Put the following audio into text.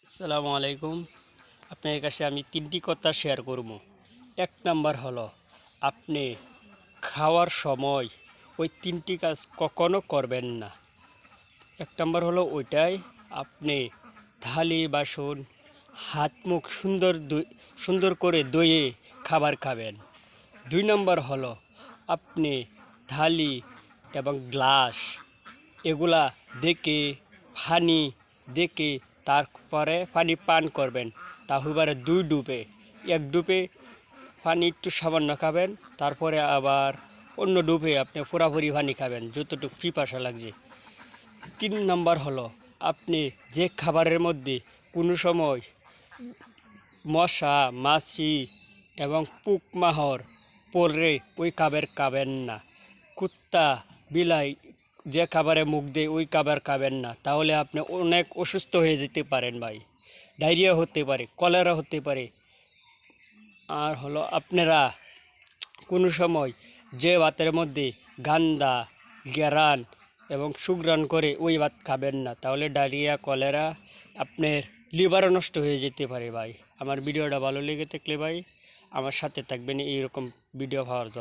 আসসালামু আলাইকুম। আপনার কাছে আমি ৩টি কথা শেয়ার করব। এক নাম্বার হলো, আপনি খাওয়ার সময় ওই ৩টি কাজ কখনো করবেন না। এক নাম্বার হলো ওইটাই, আপনি থালি বাসন হাত মুখ সুন্দর করে ধুয়ে খাবার খাবেন। ২ নাম্বার হলো, আপনি থালি এবং গ্লাস এগুলা দেখে পানি দেখে তারপরে পানি পান করবেন। তাহলে ২ ডুবে, ১ ডুবে পানি একটু সামান্য খাবেন, তারপরে আবার অন্য ডুবে আপনি পুরাপুরি পানি খাবেন যতটুকু পিপাসা লাগছে। ৩ নাম্বার হলো, আপনি যে খাবারের মধ্যে কোনো সময় মশা মাছি এবং পোকমাকড় পড়লে ওই খাবার খাবেন না। কুত্তা বিলাই যে খাবারে মুখ দেয় ওই খাবার খাবেন না, তাহলে আপনি অনেক অসুস্থ হয়ে যেতে পারেন ভাই। ডায়রিয়া হতে পারে, কলেরা হতে পারে। আর হলো, আপনারা কোনো সময় যে ভাতের মধ্যে গান্দা গেরান এবং সুগ্রান করে ওই ভাত খাবেন না, তাহলে ডায়রিয়া কলেরা আপনার লিভারও নষ্ট হয়ে যেতে পারে ভাই। আমার ভিডিওটা ভালো লেগে থাকলে ভাই আমার সাথে থাকবেন এইরকম ভিডিও পাওয়ার জন্য।